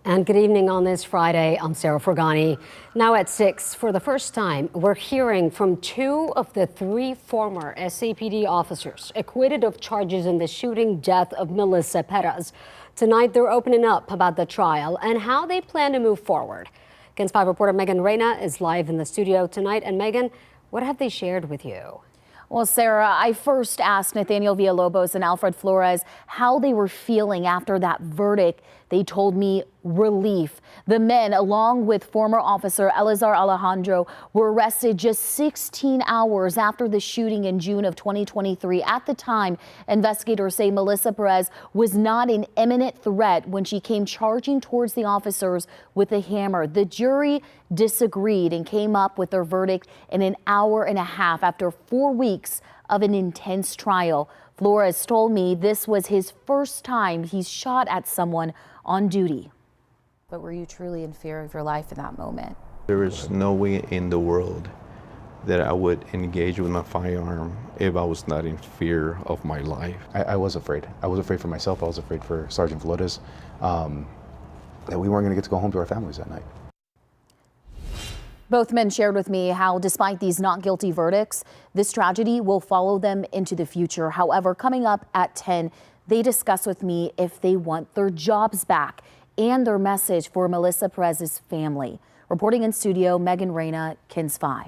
And good evening on this Friday. I'm Sarah Fergani. Now at 6, for the first time, we're hearing from 2 of the 3 former SAPD officers acquitted of charges in the shooting death of Melissa Perez. Tonight, they're opening up about the trial and how they plan to move forward. KENS 5 reporter Megan Reyna is live in the studio tonight. And Megan, what have they shared with you? Well, Sarah, I first asked Nathaniel Villalobos and Alfred Flores how they were feeling after that verdict. They told me relief. The men, along with former officer Elizar Alejandro, were arrested just 16 hours after the shooting in June of 2023. At the time, investigators say Melissa Perez was not an imminent threat when she came charging towards the officers with a hammer. The jury disagreed and came up with their verdict in an hour and a half after 4 weeks of an intense trial. Flores told me this was his first time he's shot at someone on duty. But were you truly in fear of your life in that moment? There is no way in the world that I would engage with my firearm if I was not in fear of my life. I was afraid. I was afraid for myself. I was afraid for Sergeant Flores, that we weren't going to get to go home to our families that night. Both men shared with me how, despite these not guilty verdicts, this tragedy will follow them into the future. However, coming up at 10, they discuss with me if they want their jobs back and their message for Melissa Perez's family. Reporting in studio, Megan Reyna, KENS 5.